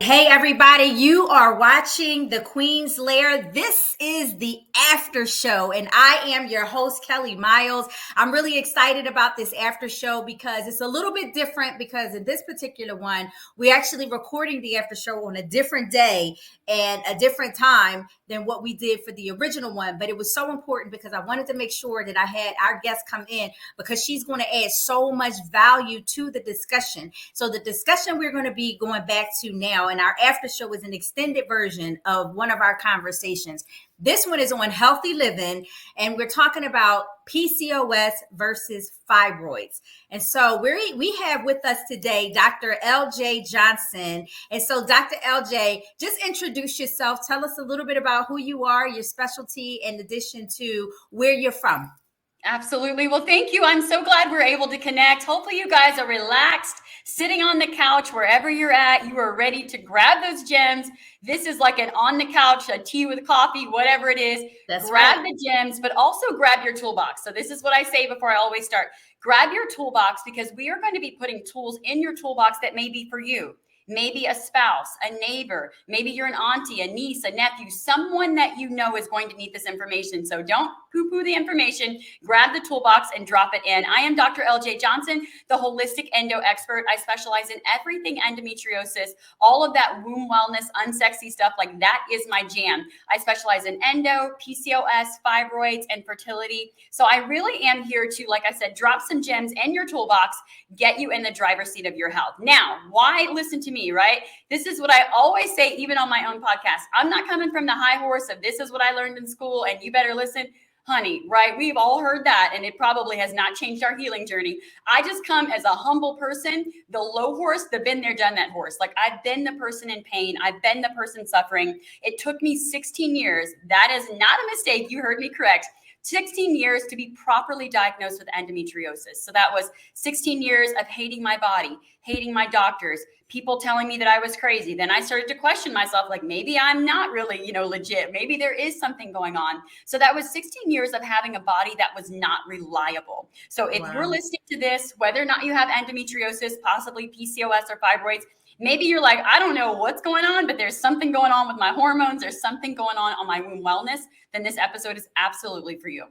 Hey, everybody, you are watching The Queen's Lair. This is the after show, and I am your host, Kelly Miles. I'm really excited about this after show because it's a little bit different because in this particular one, we're actually recording the after show on a different day and a different time than what we did for the original one. But it was so important because I wanted to make sure that I had our guest come in because she's going to add so much value to the discussion. So the discussion we're going to be going back to now, and our after show is an extended version of one of our conversations. This one is on healthy living, and we're talking about PCOS versus fibroids. And so we have with us today Dr. LJ Johnson. And so Dr. LJ, just introduce yourself. Tell us a little bit about who you are, your specialty, in addition to where you're from. Absolutely. Well, thank you. I'm so glad we're able to connect. Hopefully you guys are relaxed, sitting on the couch, wherever you're at. You are ready to grab those gems. This is like an on the couch, a tea with coffee, whatever it is. Grab the gems, but also grab your toolbox. So this is what I say before I always start. Grab your toolbox because we are going to be putting tools in your toolbox that may be for you. Maybe a spouse, a neighbor, maybe you're an auntie, a niece, a nephew, someone that you know is going to need this information. So don't poo-poo the information, grab the toolbox and drop it in. I am Dr. LJ Johnson, the holistic endo expert. I specialize in everything endometriosis, all of that womb wellness, unsexy stuff, like that is my jam. I specialize in endo, PCOS, fibroids, and fertility. So I really am here to, like I said, drop some gems in your toolbox, get you in the driver's seat of your health. Now, why listen to me, right? This is what I always say, even on my own podcast. I'm not coming from the high horse of this is what I learned in school and you better listen. Honey, right? We've all heard that, and it probably has not changed our healing journey. I just come as a humble person, the low horse, the been there, done that horse. Like I've been the person in pain. I've been the person suffering. It took me 16 years. That is not a mistake. You heard me correct. 16 years to be properly diagnosed with endometriosis. So that was 16 years of hating my body, hating my doctors, people telling me that I was crazy. Then I started to question myself, like maybe I'm not really, legit. Maybe there is something going on. So that was 16 years of having a body that was not reliable. So if you're listening to this, whether or not you have endometriosis, possibly PCOS or fibroids, maybe you're like, I don't know what's going on, but there's something going on with my hormones. There's something going on my womb wellness. Then this episode is absolutely for you.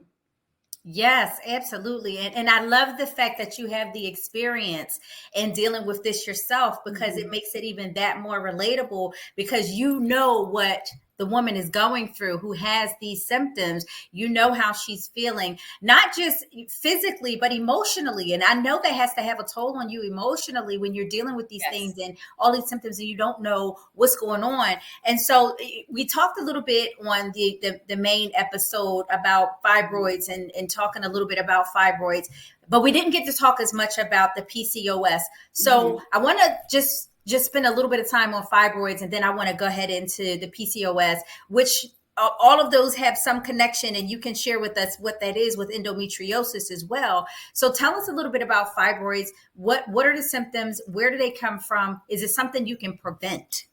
Yes, absolutely. And I love the fact that you have the experience in dealing with this yourself because it makes it even that more relatable because you know what the woman is going through who has these symptoms. You know how she's feeling, not just physically, but emotionally. And I know that has to have a toll on you emotionally when you're dealing with these things and all these symptoms and you don't know what's going on. And so we talked a little bit on the main episode about fibroids and talking a little bit about fibroids, but we didn't get to talk as much about the PCOS. So I want to just spend a little bit of time on fibroids, and then I want to go ahead into the PCOS, which all of those have some connection, and you can share with us what that is with endometriosis as well. So tell us a little bit about fibroids. What are the symptoms? Where do they come from? Is it something you can prevent?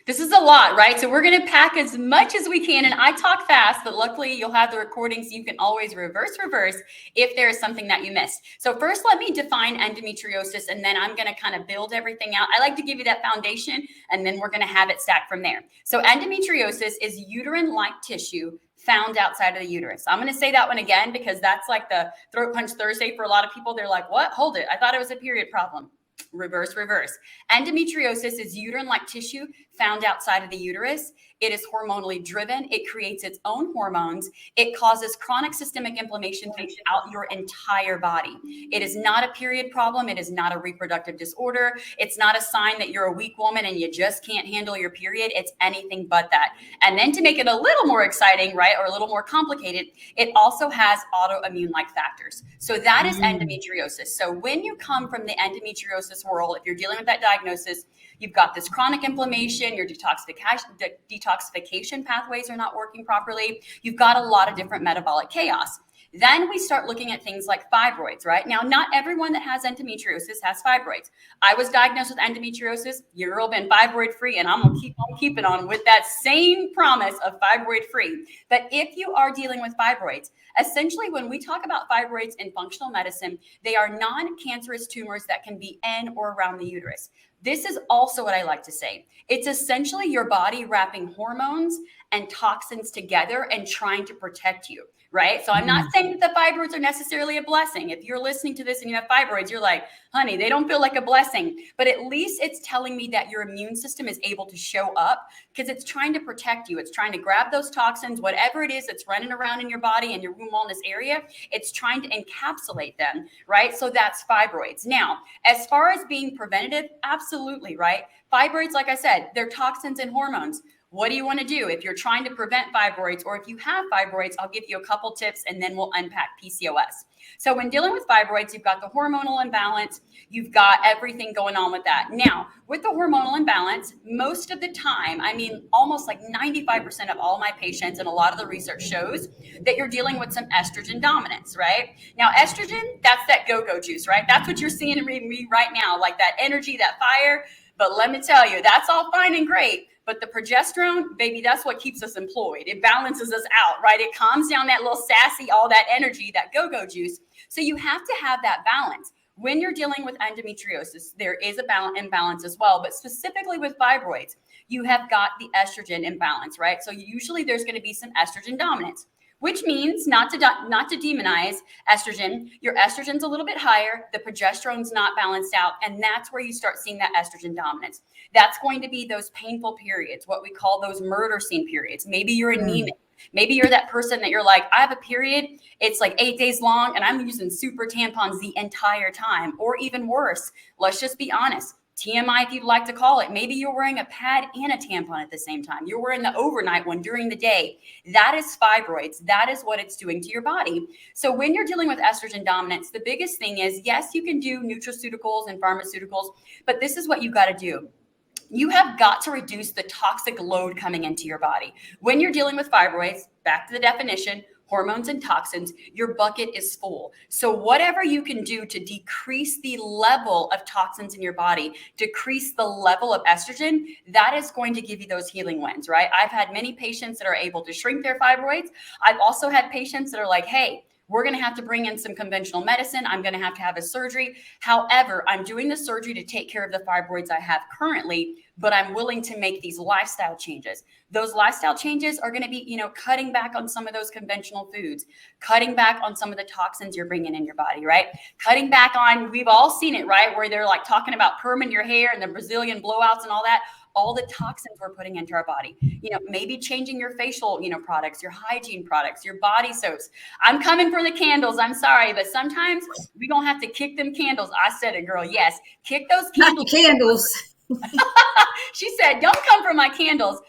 This is a lot, right? So we're going to pack as much as we can. And I talk fast, but luckily you'll have the recording so you can always reverse if there is something that you missed. So first, let me define endometriosis, and then I'm going to kind of build everything out. I like to give you that foundation, and then we're going to have it stacked from there. So endometriosis is uterine-like tissue found outside of the uterus. I'm going to say that one again because that's like the throat punch Thursday for a lot of people. They're like, what? Hold it. I thought it was a period problem. Reverse. Endometriosis is uterine-like tissue found outside of the uterus. It is hormonally driven. It creates its own hormones. It causes chronic systemic inflammation throughout your entire body. It is not a period problem. It is not a reproductive disorder. It's not a sign that you're a weak woman and you just can't handle your period. It's anything but that. And then to make it a little more exciting, right, or a little more complicated, it also has autoimmune-like factors. So that is endometriosis. So when you come from the endometriosis world, if you're dealing with that diagnosis, you've got this chronic inflammation, your detoxification pathways are not working properly. You've got a lot of different metabolic chaos. Then we start looking at things like fibroids, right? Now, not everyone that has endometriosis has fibroids. I was diagnosed with endometriosis. Your girl been fibroid free, and I'm going to keep on keeping on with that same promise of fibroid free. But if you are dealing with fibroids, essentially when we talk about fibroids in functional medicine, they are non-cancerous tumors that can be in or around the uterus. This is also what I like to say. It's essentially your body wrapping hormones and toxins together and trying to protect you, right? So I'm not saying that the fibroids are necessarily a blessing. If you're listening to this and you have fibroids, you're like, honey, they don't feel like a blessing. But at least it's telling me that your immune system is able to show up because it's trying to protect you. It's trying to grab those toxins, whatever it is that's running around in your body and your womb wellness area. It's trying to encapsulate them, right? So that's fibroids. Now, as far as being preventative, absolutely, right? Fibroids, like I said, they're toxins and hormones. What do you want to do if you're trying to prevent fibroids, or if you have fibroids? I'll give you a couple tips and then we'll unpack PCOS. So when dealing with fibroids, you've got the hormonal imbalance, you've got everything going on with that. Now, with the hormonal imbalance, most of the time, I mean, almost like 95% of all my patients, and a lot of the research shows that you're dealing with some estrogen dominance, right? Now, estrogen, that's that go-go juice, right? That's what you're seeing and reading me right now, like that energy, that fire. But let me tell you, that's all fine and great. But the progesterone, baby, that's what keeps us employed. It balances us out, right? It calms down that little sassy, all that energy, that go-go juice. So you have to have that balance. When you're dealing with endometriosis, there is a imbalance as well, but specifically with fibroids, you have got the estrogen imbalance, right? So usually there's going to be some estrogen dominance, which means not to demonize estrogen. Your estrogen's a little bit higher, the progesterone's not balanced out, and that's where you start seeing that estrogen dominance. That's going to be those painful periods, what we call those murder scene periods. Maybe you're anemic. Maybe you're that person that you're like, I have a period, it's like 8 days long, and I'm using super tampons the entire time. Or even worse, let's just be honest, TMI, if you'd like to call it. Maybe you're wearing a pad and a tampon at the same time. You're wearing the overnight one during the day. That is fibroids. That is what it's doing to your body. So when you're dealing with estrogen dominance, the biggest thing is, yes, you can do nutraceuticals and pharmaceuticals, but this is what you got to do. You have got to reduce the toxic load coming into your body. When you're dealing with fibroids, back to the definition, hormones and toxins, your bucket is full. So whatever you can do to decrease the level of toxins in your body, decrease the level of estrogen, that is going to give you those healing wins, right? I've had many patients that are able to shrink their fibroids. I've also had patients that are like, hey, we're going to have to bring in some conventional medicine. I'm going to have a surgery. However, I'm doing the surgery to take care of the fibroids I have currently, but I'm willing to make these lifestyle changes. Those lifestyle changes are going to be, cutting back on some of those conventional foods, cutting back on some of the toxins you're bringing in your body, right? Cutting back on, we've all seen it, right? Where they're like talking about perming your hair and the Brazilian blowouts and all that. All the toxins we're putting into our body, maybe changing your facial, products, your hygiene products, your body soaps. I'm coming for the candles. I'm sorry, but sometimes we don't have to kick them candles. I said it, girl. Yes. Kick those candles. Not the candles. She said, don't come for my candles.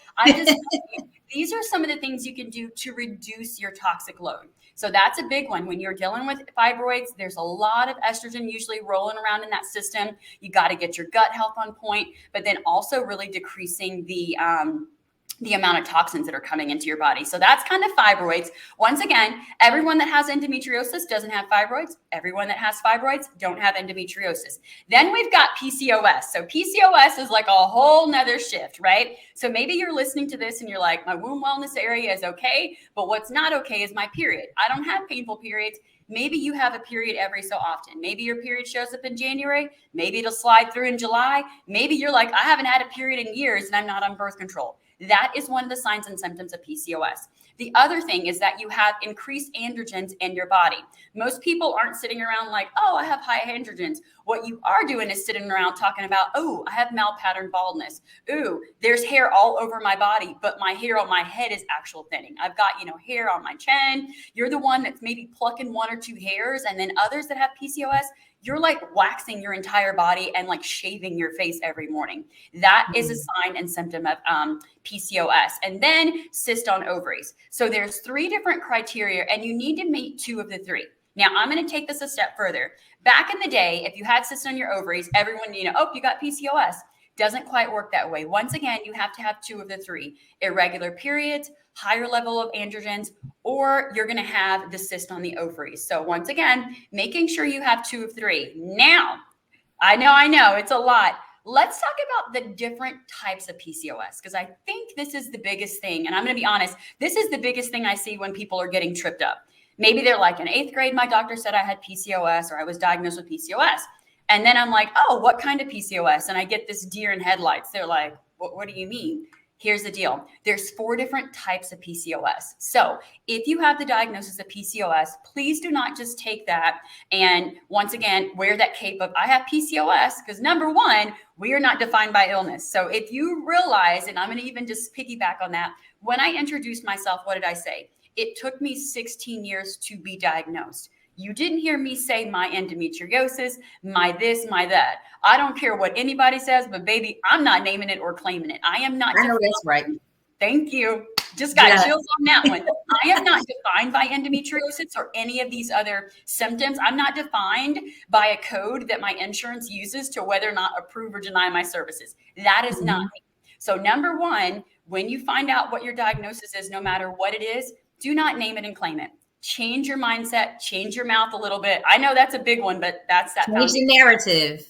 These are some of the things you can do to reduce your toxic load. So that's a big one. When you're dealing with fibroids, there's a lot of estrogen usually rolling around in that system. You got to get your gut health on point, but then also really decreasing the amount of toxins that are coming into your body. So that's kind of fibroids. Once again, everyone that has endometriosis doesn't have fibroids. Everyone that has fibroids don't have endometriosis. Then we've got PCOS. So PCOS is like a whole nother shift, right? So maybe you're listening to this and you're like, my womb wellness area is okay, but what's not okay is my period. I don't have painful periods. Maybe you have a period every so often. Maybe your period shows up in January. Maybe it'll slide through in July. Maybe you're like, I haven't had a period in years and I'm not on birth control. That is one of the signs and symptoms of PCOS. The other thing is that you have increased androgens in your body. Most people aren't sitting around like, oh, I have high androgens. What you are doing is sitting around talking about, oh, I have malpattern baldness. Ooh, there's hair all over my body, but my hair on my head is actual thinning. I've got, hair on my chin. You're the one that's maybe plucking 1 or 2 hairs. And then others that have PCOS, you're like waxing your entire body and like shaving your face every morning. That is a sign and symptom of PCOS. And then cyst on ovaries. So there's 3 different criteria and you need to meet 2 of the 3. Now I'm going to take this a step further. Back in the day, if you had cysts on your ovaries, everyone, oh, you got PCOS. Doesn't quite work that way. Once again, you have to have 2 of the 3. Irregular periods, higher level of androgens, or you're going to have the cyst on the ovaries. So once again, making sure you have 2 of 3. Now, I know, it's a lot. Let's talk about the different types of PCOS, because I think this is the biggest thing. And I'm going to be honest, this is the biggest thing I see when people are getting tripped up. Maybe they're like, in 8th grade, my doctor said I had PCOS or I was diagnosed with PCOS. And then I'm like, oh, what kind of PCOS? And I get this deer in headlights. They're like, what do you mean? Here's the deal. There's 4 different types of PCOS. So if you have the diagnosis of PCOS, please do not just take that and once again, wear that cape of I have PCOS, because number one, we are not defined by illness. So if you realize, and I'm going to even just piggyback on that, when I introduced myself, what did I say? It took me 16 years to be diagnosed. You didn't hear me say my endometriosis, my this, my that. I don't care what anybody says, but baby, I'm not naming it or claiming it. I am not. I know that's right. Thank you. Just got chills on that one. I am not defined by endometriosis or any of these other symptoms. I'm not defined by a code that my insurance uses to whether or not approve or deny my services. That is not me. So number one, when you find out what your diagnosis is, no matter what it is, do not name it and claim it. Change your mindset, change your mouth a little bit. I know that's a big one, but that's that. Change the narrative.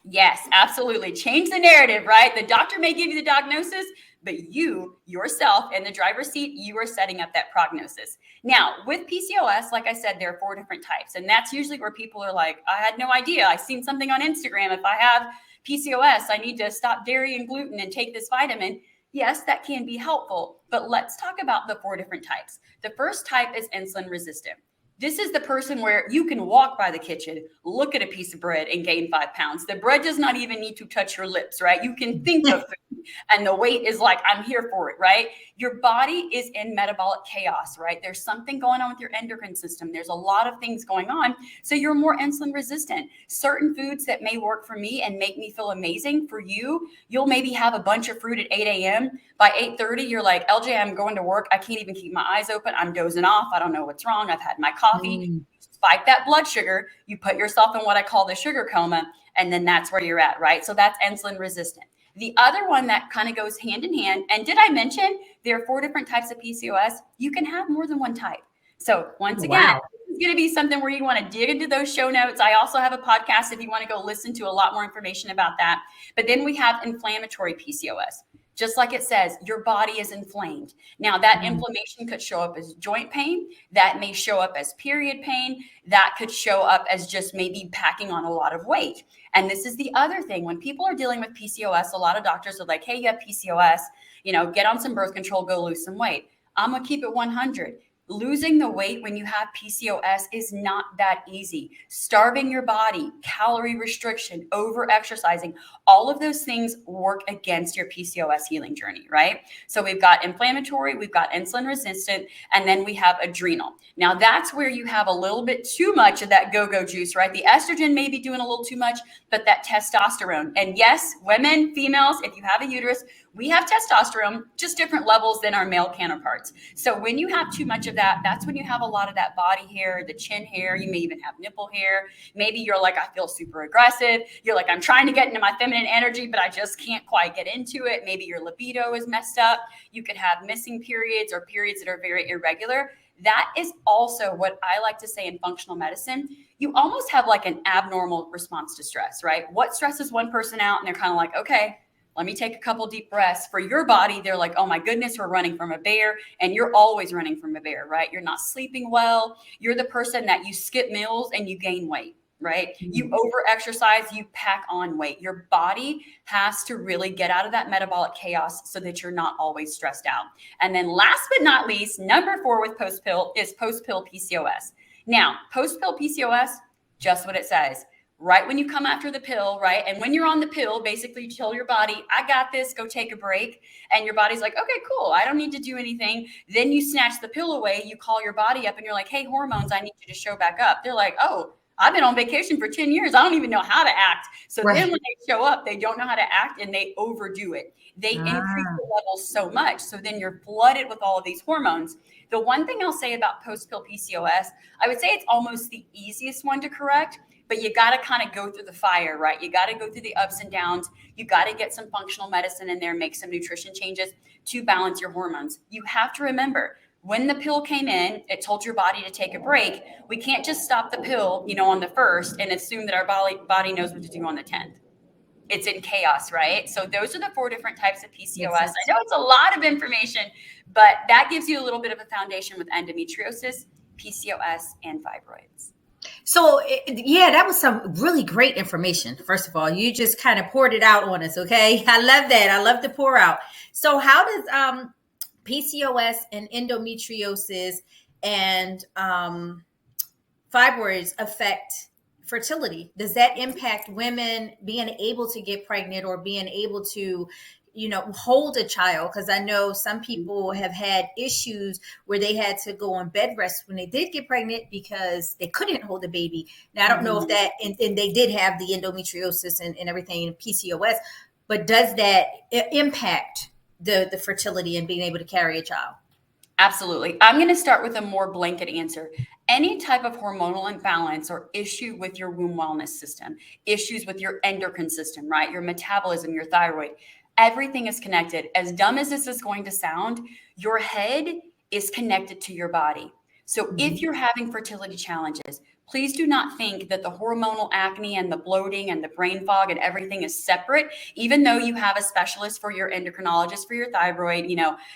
Yes, absolutely. Change the narrative, right? The doctor may give you the diagnosis, but you yourself in the driver's seat, you are setting up that prognosis. Now, with PCOS, like I said, there are 4 different types. And that's usually where people are like, I had no idea. I seen something on Instagram. If I have PCOS, I need to stop dairy and gluten and take this vitamin. Yes, that can be helpful, but let's talk about the 4 different types. The first type is insulin resistant. This is the person where you can walk by the kitchen, look at a piece of bread and gain 5 pounds. The bread does not even need to touch your lips, right? You can think of food and the weight is like, I'm here for it, right? Your body is in metabolic chaos, right? There's something going on with your endocrine system. There's a lot of things going on. So you're more insulin resistant. Certain foods that may work for me and make me feel amazing for you, you'll maybe have a bunch of fruit at 8 a.m. By 8:30, you're like, LJ, I'm going to work. I can't even keep my eyes open. I'm dozing off. I don't know what's wrong. I've had my coffee. Spike that blood sugar. You put yourself in what I call the sugar coma. And then that's where you're at, right? So that's insulin resistant. The other one that kind of goes hand in hand. And did I mention there are 4 different types of PCOS? You can have more than one type. So once again, it's going to be something where you want to dig into those show notes. I also have a podcast if you want to go listen to a lot more information about that. But then we have inflammatory PCOS. Just like it says, your body is inflamed. Now, that inflammation could show up as joint pain. That may show up as period pain. That could show up as just maybe packing on a lot of weight. And this is the other thing. When people are dealing with PCOS, a lot of doctors are like, hey, you have PCOS, get on some birth control, go lose some weight. I'm going to keep it 100. Losing the weight when you have PCOS is not that easy. Starving your body, calorie restriction, over exercising, all of those things work against your PCOS healing journey, right? So we've got inflammatory, we've got insulin resistant, and then we have adrenal. Now that's where you have a little bit too much of that go-go juice, right? The estrogen may be doing a little too much, but that testosterone. And yes, women, females, if you have a uterus, we have testosterone, just different levels than our male counterparts. So when you have too much of that, that's when you have a lot of that body hair, the chin hair. You may even have nipple hair. Maybe you're like, I feel super aggressive. You're like, I'm trying to get into my feminine energy, but I just can't quite get into it. Maybe your libido is messed up. You could have missing periods or periods that are very irregular. That is also what I like to say in functional medicine. You almost have like an abnormal response to stress, right? What stresses one person out? And they're kind of like, okay, let me take a couple deep breaths. For your body, they're like, oh my goodness, we're running from a bear. And you're always running from a bear, right? You're not sleeping well. You're the person that you skip meals and you gain weight, right? You over exercise, you pack on weight. Your body has to really get out of that metabolic chaos so that you're not always stressed out. And then last but not least, number 4 with post-pill is post-pill PCOS. Now, post-pill PCOS, just what it says. Right when you come after the pill, right? And when you're on the pill, basically you tell your body, I got this, go take a break. And your body's like, okay, cool. I don't need to do anything. Then you snatch the pill away. You call your body up and you're like, hey, hormones, I need you to show back up. They're like, oh, I've been on vacation for 10 years. I don't even know how to act. So then when they show up, they don't know how to act and they overdo it. They increase the levels so much. So then you're flooded with all of these hormones. The one thing I'll say about post-pill PCOS, I would say it's almost the easiest one to correct. But you got to kind of go through the fire, right? You got to go through the ups and downs. You got to get some functional medicine in there, make some nutrition changes to balance your hormones. You have to remember, when the pill came in, it told your body to take a break. We can't just stop the pill, on the 1st and assume that our body knows what to do on the 10th. It's in chaos, right? So those are the 4 different types of PCOS. I know it's a lot of information, but that gives you a little bit of a foundation with endometriosis, PCOS, and fibroids. So, yeah, that was some really great information. First of all, you just kind of poured it out on us. Okay. I love that. I love to pour out. So how does PCOS and endometriosis and fibroids affect fertility? Does that impact women being able to get pregnant or being able to, hold a child? Because I know some people have had issues where they had to go on bed rest when they did get pregnant because they couldn't hold the baby. Now, I don't know if that, and they did have the endometriosis and everything in PCOS, but does that impact the fertility and being able to carry a child? Absolutely. I'm going to start with a more blanket answer. Any type of hormonal imbalance or issue with your womb wellness system, issues with your endocrine system, right? Your metabolism, your thyroid, everything is connected. As dumb as this is going to sound, your head is connected to your body. So if you're having fertility challenges, please do not think that the hormonal acne and the bloating and the brain fog and everything is separate, even though you have a specialist for your endocrinologist, for your thyroid,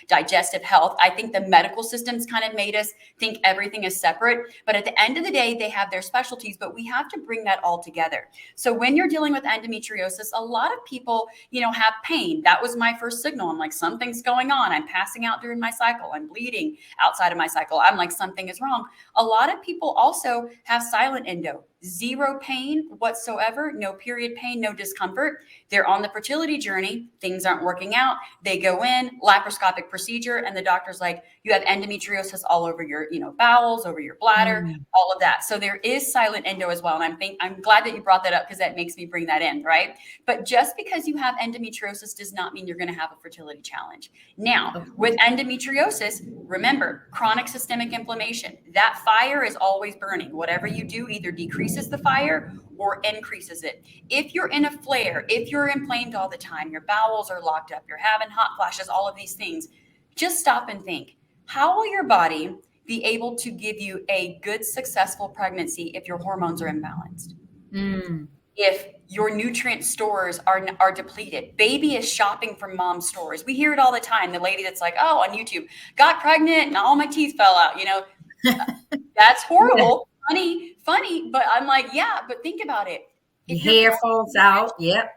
digestive health. I think the medical system's kind of made us think everything is separate. But at the end of the day, they have their specialties, but we have to bring that all together. So when you're dealing with endometriosis, a lot of people, have pain. That was my first signal. I'm like, something's going on. I'm passing out during my cycle. I'm bleeding outside of my cycle. I'm like, something is wrong. A lot of people also have silent endo, zero pain whatsoever, no period pain, no discomfort. They're on the fertility journey. Things aren't working out. They go in, laparoscopic procedure, and the doctor's like, you have endometriosis all over your, bowels, over your bladder, all of that. So there is silent endo as well. And I'm glad that you brought that up because that makes me bring that in, right? But just because you have endometriosis does not mean you're going to have a fertility challenge. Now, with endometriosis, remember, chronic systemic inflammation, that fire is always burning. Whatever you do either decreases the fire or increases it. If you're in a flare, if you're inflamed all the time, your bowels are locked up, you're having hot flashes, all of these things, just stop and think, how will your body be able to give you a good, successful pregnancy if your hormones are imbalanced? If your nutrient stores are depleted. Baby is shopping from mom's stores. We hear it all the time. The lady that's like, oh, on YouTube, got pregnant and all my teeth fell out, that's horrible. Funny, but I'm like, yeah, but think about it. Your hair falls out. Yep.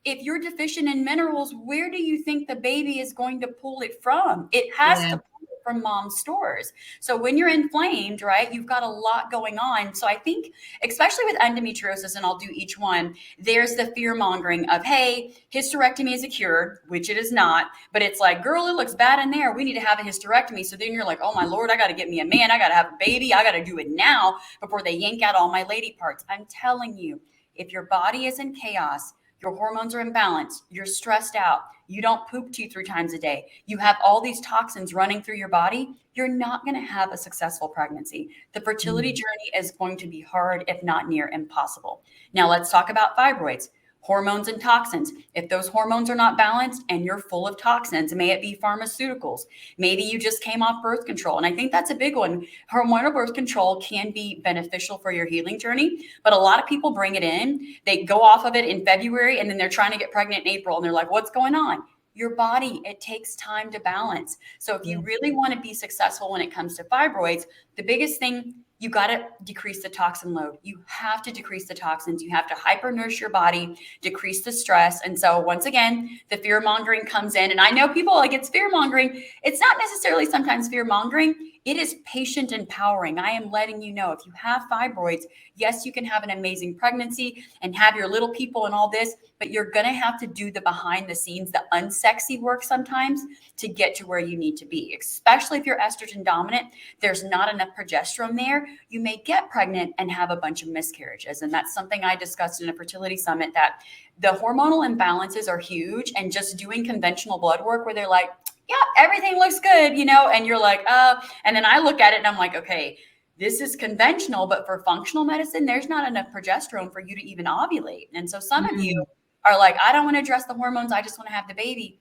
If you're deficient in minerals, where do you think the baby is going to pull it from? It has to pull it from mom's stores. So when you're inflamed, right, you've got a lot going on. So I think, especially with endometriosis, and I'll do each one, there's the fear mongering of, hey, hysterectomy is a cure, which it is not. But it's like, girl, it looks bad in there. We need to have a hysterectomy. So then you're like, oh my Lord, I got to get me a man. I got to have a baby. I got to do it now before they yank out all my lady parts. I'm telling you, if your body is in chaos, your hormones are imbalanced, you're stressed out, you don't poop 2-3 times a day, you have all these toxins running through your body, you're not going to have a successful pregnancy. The fertility journey is going to be hard, if not near impossible. Now let's talk about fibroids. Hormones and toxins. If those hormones are not balanced and you're full of toxins, may it be pharmaceuticals, maybe you just came off birth control. And I think that's a big one. Hormonal birth control can be beneficial for your healing journey, but a lot of people bring it in. They go off of it in February and then they're trying to get pregnant in April and they're like, what's going on? Your body, it takes time to balance. So if you really want to be successful when it comes to fibroids, the biggest thing, you got to decrease the toxin load. You have to decrease the toxins. You have to hyper-nourish your body, decrease the stress. And so once again, the fear mongering comes in. And I know people like it's fear mongering. It's not necessarily sometimes fear mongering. It is patient empowering. I am letting you know if you have fibroids, yes, you can have an amazing pregnancy and have your little people and all this, but you're going to have to do the behind the scenes, the unsexy work sometimes to get to where you need to be, especially if you're estrogen dominant. There's not enough progesterone there. You may get pregnant and have a bunch of miscarriages. And that's something I discussed in a fertility summit, that the hormonal imbalances are huge, and just doing conventional blood work where they're like, yeah, everything looks good, and you're like, and then I look at it and I'm like, okay, this is conventional, but for functional medicine, there's not enough progesterone for you to even ovulate. And so some of you are like, I don't want to address the hormones. I just want to have the baby.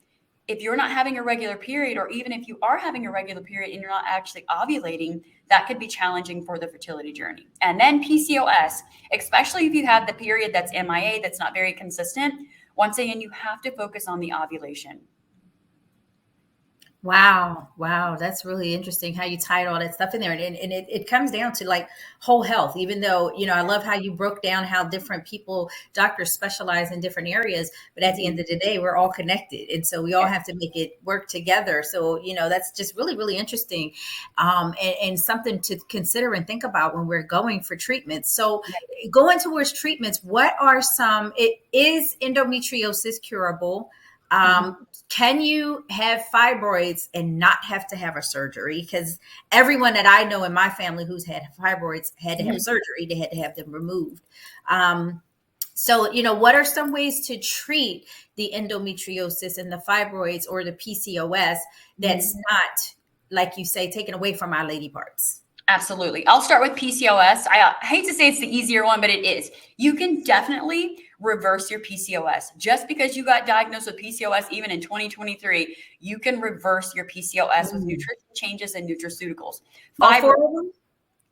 If you're not having a regular period, or even if you are having a regular period and you're not actually ovulating, that could be challenging for the fertility journey. And then PCOS, especially if you have the period that's MIA, that's not very consistent, once again, you have to focus on the ovulation. Wow. Wow. That's really interesting how you tied all that stuff in there. And it comes down to like whole health, even though, I love how you broke down how different people, doctors specialize in different areas. But at the end Mhm. of the day, we're all connected. And so we all Yeah. have to make it work together. So, that's just really, really interesting, and something to consider and think about when we're going for treatments. So, going towards treatments, what are is endometriosis curable? Mhm. Can you have fibroids and not have to have a surgery? Because everyone that I know in my family who's had fibroids had to have Mhm. surgery. They had to have them removed. So, what are some ways to treat the endometriosis and the fibroids or the PCOS that's Mhm. not, like you say, taken away from our lady parts? Absolutely. I'll start with PCOS. I hate to say it's the easier one, but it is. You can definitely reverse your PCOS. Just because you got diagnosed with PCOS, even in 2023, you can reverse your PCOS with Mm. nutrition changes and nutraceuticals. All Fiber, four of them?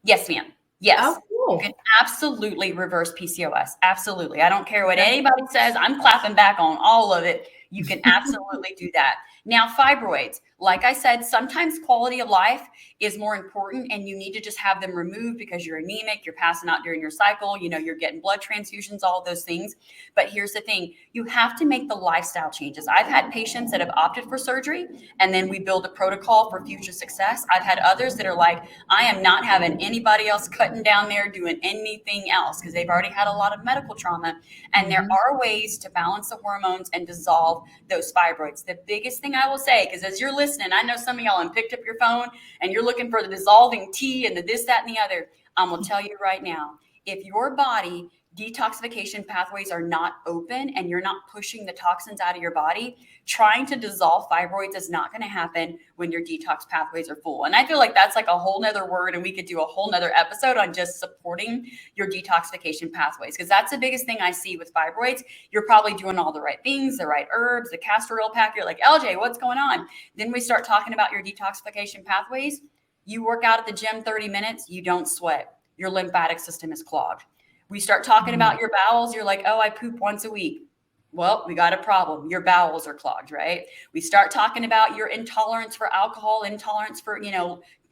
yes, ma'am. Oh, Yes. You can cool. absolutely reverse PCOS. Absolutely. I don't care what Okay. anybody says. I'm clapping back on all of it. You can absolutely do that. Now, fibroids, like I said, sometimes quality of life is more important and you need to just have them removed because you're anemic, you're passing out during your cycle, you're getting blood transfusions, all those things. But here's the thing, you have to make the lifestyle changes. I've had patients that have opted for surgery and then we build a protocol for future success. I've had others that are like, I am not having anybody else cutting down there doing anything else because they've already had a lot of medical trauma. And there Mhm. are ways to balance the hormones and dissolve those fibroids. The biggest thing I will say, because as you're listening, I know some of y'all have picked up your phone and you're looking for the dissolving tea and the this, that, and the other. I'm going to tell you right now, if your body detoxification pathways are not open and you're not pushing the toxins out of your body, trying to dissolve fibroids is not going to happen when your detox pathways are full. And I feel like that's like a whole nother word, and we could do a whole nother episode on just supporting your detoxification pathways, because that's the biggest thing I see with fibroids. You're probably doing all the right things, the right herbs, the castor oil pack. You're like, LJ, what's going on? Then we start talking about your detoxification pathways. You work out at the gym 30 minutes, you don't sweat. Your lymphatic system is clogged. We start talking about your bowels. You're like, oh, I poop once a week. Well, we got a problem. Your bowels are clogged, right? We start talking about your intolerance for alcohol, intolerance for,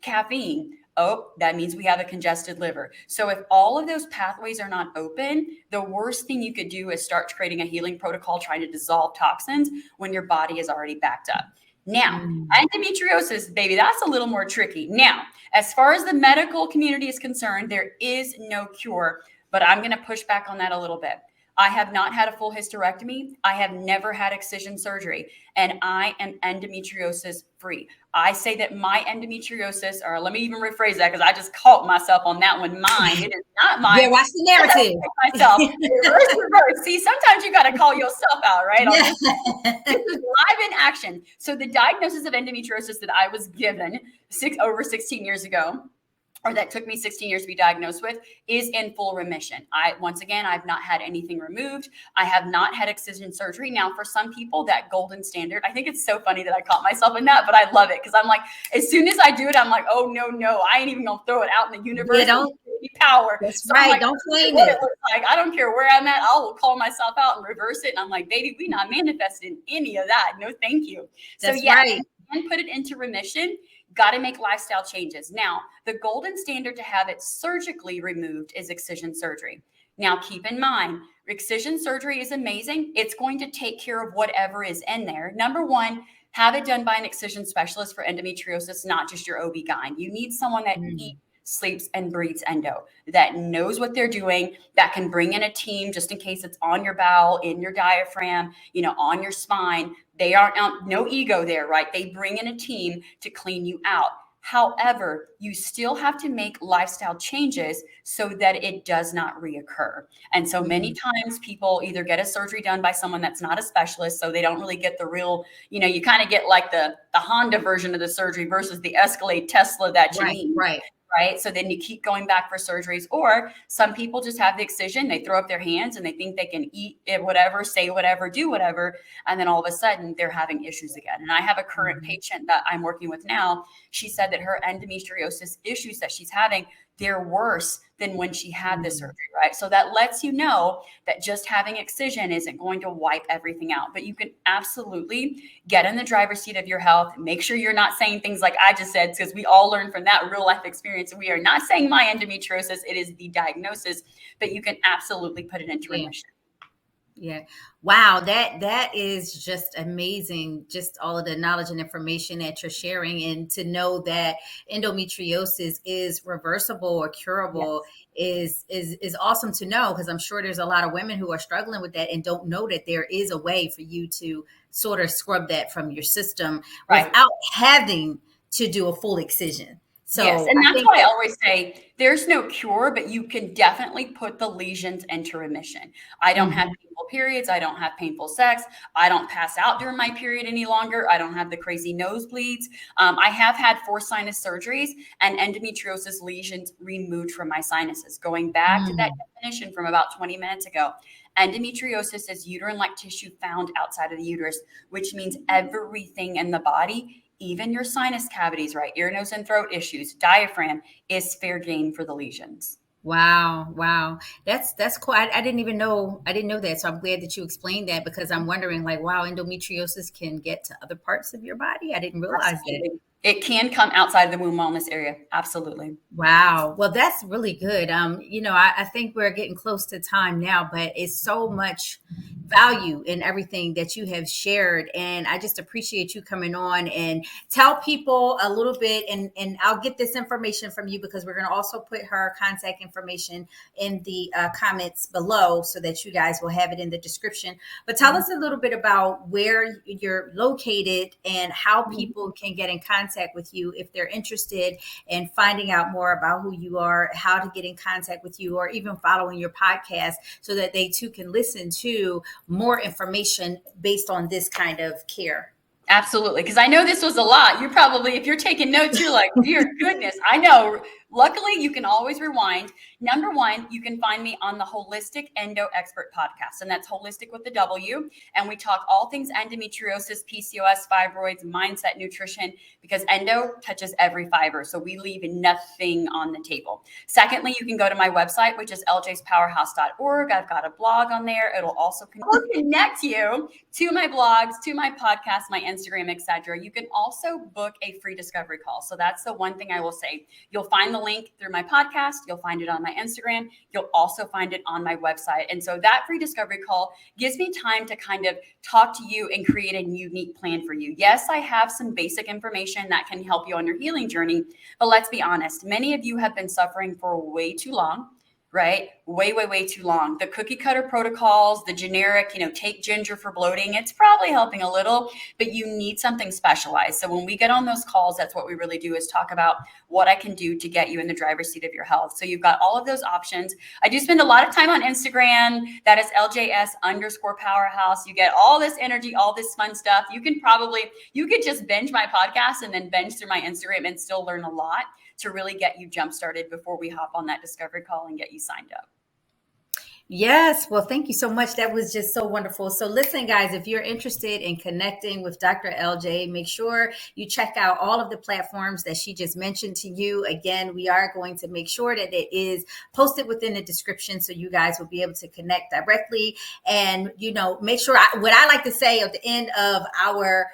caffeine. Oh, that means we have a congested liver. So if all of those pathways are not open, the worst thing you could do is start creating a healing protocol trying to dissolve toxins when your body is already backed up. Now, Mm. endometriosis, baby, that's a little more tricky. Now, as far as the medical community is concerned, there is no cure, but I'm going to push back on that a little bit. I have not had a full hysterectomy. I have never had excision surgery, and I am endometriosis free. I say that my endometriosis, or let me even rephrase that because I just caught myself on that one. Mine, it is not Yeah, mine. watch the narrative. Myself. Reverse. See, sometimes you got to call yourself out, right? On Yeah. this. This is live in action. So the diagnosis of endometriosis that I was given over 16 years ago, or that took me 16 years to be diagnosed with, is in full remission. Once again, I've not had anything removed. I have not had excision surgery. Now, for some people, that golden standard, I think it's so funny that I caught myself in that, but I love it because I'm like, as soon as I do it, I'm like, oh, no, I ain't even gonna throw it out in the Yeah, universe. don't. Power. That's So I'm right. like, Don't I don't care claim what it it. looks like. I don't care where I'm at. I will call myself out and reverse it. And I'm like, baby, we not manifesting any of that. No, thank you. So That's yes, right. and put it into remission. Got to make lifestyle changes. Now, the golden standard to have it surgically removed is excision surgery. Now, keep in mind, excision surgery is amazing. It's going to take care of whatever is in there. Number one, have it done by an excision specialist for endometriosis, not just your OB-GYN. You need someone that Mm. sleeps and breathes endo, that knows what they're doing, that can bring in a team just in case it's on your bowel, in your diaphragm, on your spine. They aren't, no ego there, right? They bring in a team to clean you out. However, you still have to make lifestyle changes so that it does not reoccur. And so many Mm. times people either get a surgery done by someone that's not a specialist, so they don't really get the real, you kind of get like the Honda version of the surgery versus the Escalade Tesla that you Right, need. right. Right. So then you keep going back for surgeries, or some people just have the excision. They throw up their hands and they think they can eat it, whatever, say whatever, do whatever. And then all of a sudden they're having issues again. And I have a current Mhm. patient that I'm working with now. She said that her endometriosis issues that she's having they're worse than when she had the surgery, right? So that lets you know that just having excision isn't going to wipe everything out, but you can absolutely get in the driver's seat of your health. Make sure you're not saying things like I just said, because we all learn from that real life experience. We are not saying my endometriosis, it is the diagnosis, but you can absolutely put it into remission. Yeah. Wow. That is just amazing. Just all of the knowledge and information that you're sharing, and to know that endometriosis is reversible or curable is awesome to know, because I'm sure there's a lot of women who are struggling with that and don't know that there is a way for you to sort of scrub that from your system without having to do a full excision. So yes, and that's why I always say there's no cure, but you can definitely put the lesions into remission. I don't have painful periods. I don't have painful sex. I don't pass out during my period any longer. I don't have the crazy nosebleeds. I have had 4 sinus surgeries and endometriosis lesions removed from my sinuses. Going back to that definition from about 20 minutes ago, endometriosis is uterine-like tissue found outside of the uterus, which means everything in the body, even your sinus cavities, right? Ear, nose, and throat issues, diaphragm, is fair game for the lesions. Wow. That's cool. I didn't even know. I didn't know that. So I'm glad that you explained that, because I'm wondering, like, wow, endometriosis can get to other parts of your body. I didn't realize that. It can come outside of the womb wellness area. Absolutely. Wow. Well, that's really good. I think we're getting close to time now, but it's so much value in everything that you have shared. And I just appreciate you coming on and tell people a little bit, and I'll get this information from you, because we're going to also put her contact information in the comments below, so that you guys will have it in the description. But tell us a little bit about where you're located and how people can get in contact with you if they're interested in finding out more about who you are, how to get in contact with you, or even following your podcast, so that they too can listen to more information based on this kind of care. Absolutely. Because I know this was a lot. You probably, if you're taking notes, you're like, dear goodness, I know. Luckily, you can always rewind. Number one, you can find me on the Holistic Endo Expert podcast, and that's holistic with the W. And we talk all things endometriosis, PCOS, fibroids, mindset, nutrition, because endo touches every fiber. So we leave nothing on the table. Secondly, you can go to my website, which is ljspowerhouse.org. I've got a blog on there. It'll also connect you to my blogs, to my podcast, my Instagram, etc. You can also book a free discovery call. So that's the one thing I will say. You'll find the link through my podcast. You'll find it on my Instagram. You'll also find it on my website. And so that free discovery call gives me time to kind of talk to you and create a unique plan for you. Yes, I have some basic information that can help you on your healing journey, but let's be honest. Many of you have been suffering for way too long, right? Way too long. The cookie cutter protocols, the generic, take ginger for bloating, it's probably helping a little, but you need something specialized. So when we get on those calls, that's what we really do, is talk about what I can do to get you in the driver's seat of your health. So you've got all of those options. I do spend a lot of time on Instagram. That is LJS_powerhouse. You get all this energy, all this fun stuff. You could just binge my podcast and then binge through my Instagram and still learn a lot to really get you jump started before we hop on that discovery call and get you signed up. Yes. Well, thank you so much. That was just so wonderful. So listen, guys, if you're interested in connecting with Dr. LJ, make sure you check out all of the platforms that she just mentioned to you. Again, we are going to make sure that it is posted within the description, so you guys will be able to connect directly. And, make sure what I like to say at the end of our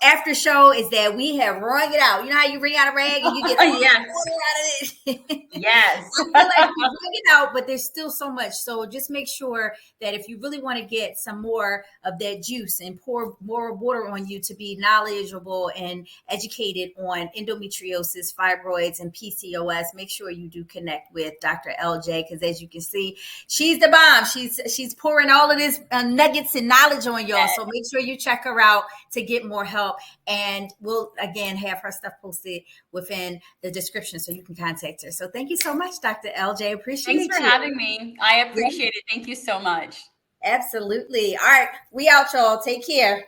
after show is that we have wrung it out. You know how you wring out a rag and you get all the water out of it? Yes. I feel like we wring it out, but there's still so much. So just make sure that if you really want to get some more of that juice and pour more water on you to be knowledgeable and educated on endometriosis, fibroids, and PCOS, make sure you do connect with Dr. LJ, because as you can see, she's the bomb. She's pouring all of this nuggets and knowledge on y'all. So make sure you check her out to get more help, and we'll again have her stuff posted within the description so you can contact her. So thank you so much, Dr. LJ. Appreciate you. Thanks for having me. I appreciate it. Thank you so much. Absolutely. All right, we out, y'all. Take care.